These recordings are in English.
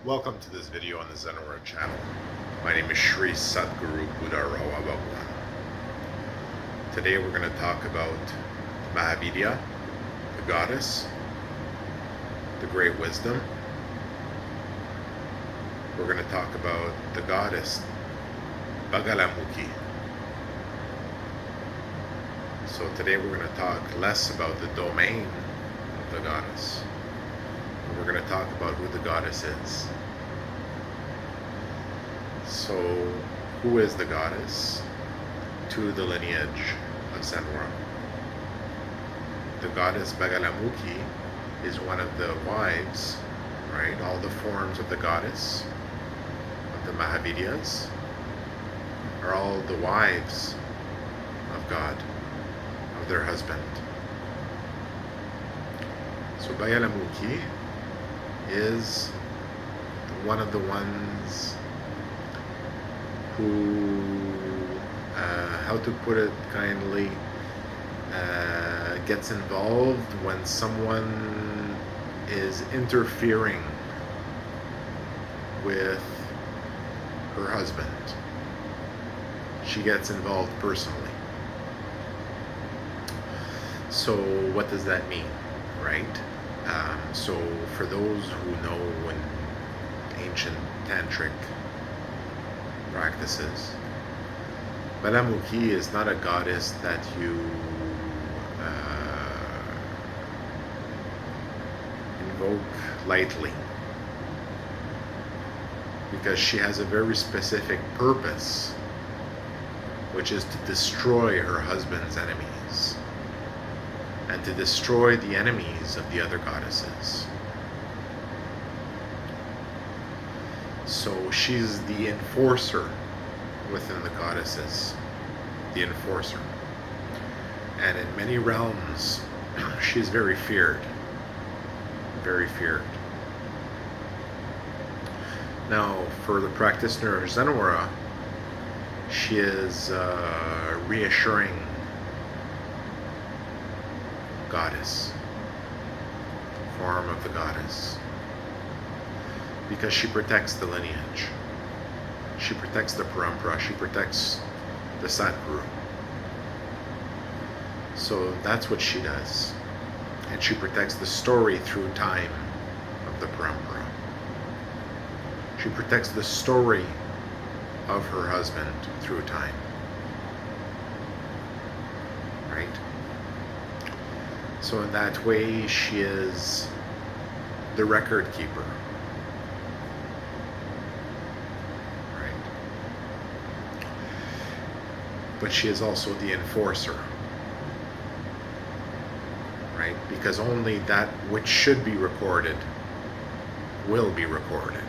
Welcome to this video on the Zenora channel. My name is Shri Sadguru Buddharawa Bhagwan. Today we're going to talk about Mahavidya, the goddess, the great wisdom. We're going to talk about the goddess Bagalamukhi. So today we're going to talk less about the domain of the goddess. We're going to talk about who the goddess is. So, who is the goddess to the lineage of Zenora? The goddess Bagalamukhi is one of the wives, right? All the forms of the goddess, of the Mahavidyas, are all the wives of God, of their husband. So Bagalamukhi is one of the ones who, how to put it kindly, gets involved when someone is interfering with her husband. She gets involved personally. So what does that mean, right? So for those who know in ancient tantric practices, Bagalamukhi is not a goddess that you invoke lightly, because she has a very specific purpose, which is to destroy her husband's enemies and to destroy the enemies of the other goddesses. So she's the enforcer within the goddesses, the enforcer. And in many realms, she's very feared, very feared. Now, for the practitioner of Zenora, she is a reassuring goddess, form of the goddess, because she protects the lineage, she protects the parampara, she protects the Sadguru. So that's what she does, and she protects the story through time of the parampara. She protects the story of her husband through time, right? So in that way, she is the record keeper, right? But she is also the enforcer, right? Because only that which should be recorded will be recorded.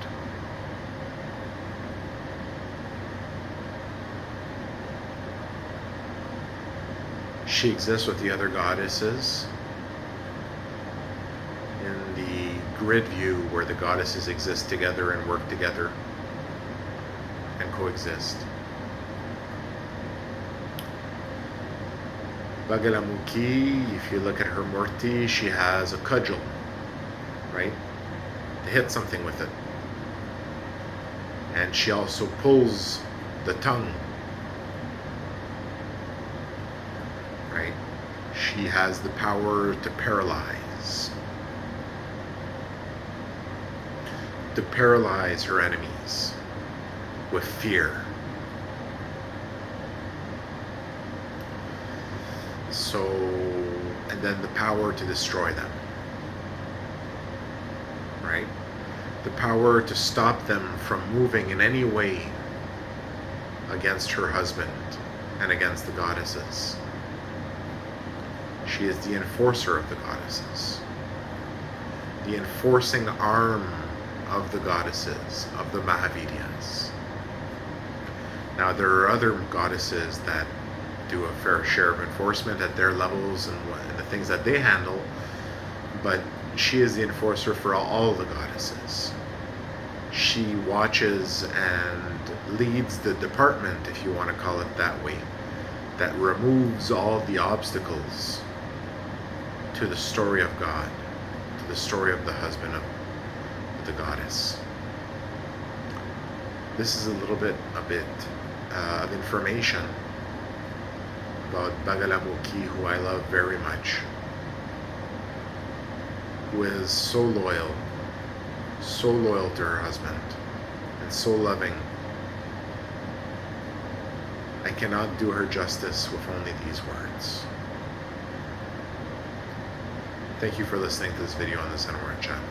She exists with the other goddesses in the grid view, where the goddesses exist together and work together and coexist. Bagalamukhi, if you look at her murti, she has a cudgel, right? To hit something with it. And she also pulls the tongue, right? She has the power to paralyze her enemies with fear. So, and then the power to destroy them, right? The power to stop them from moving in any way against her husband and against the goddesses. She is the enforcer of the goddesses, the enforcing arm of the goddesses, of the Mahavidyas. Now, there are other goddesses that do a fair share of enforcement at their levels and the things that they handle, but she is the enforcer for all the goddesses. She watches and leads the department, if you want to call it that way, that removes all of the obstacles to the story of God, to the story of the husband of the goddess. This is a bit of information about Bagalamukhi, who I love very much, who is so loyal to her husband, and so loving. I cannot do her justice with only these words. Thank you for listening to this video on the Sunward channel.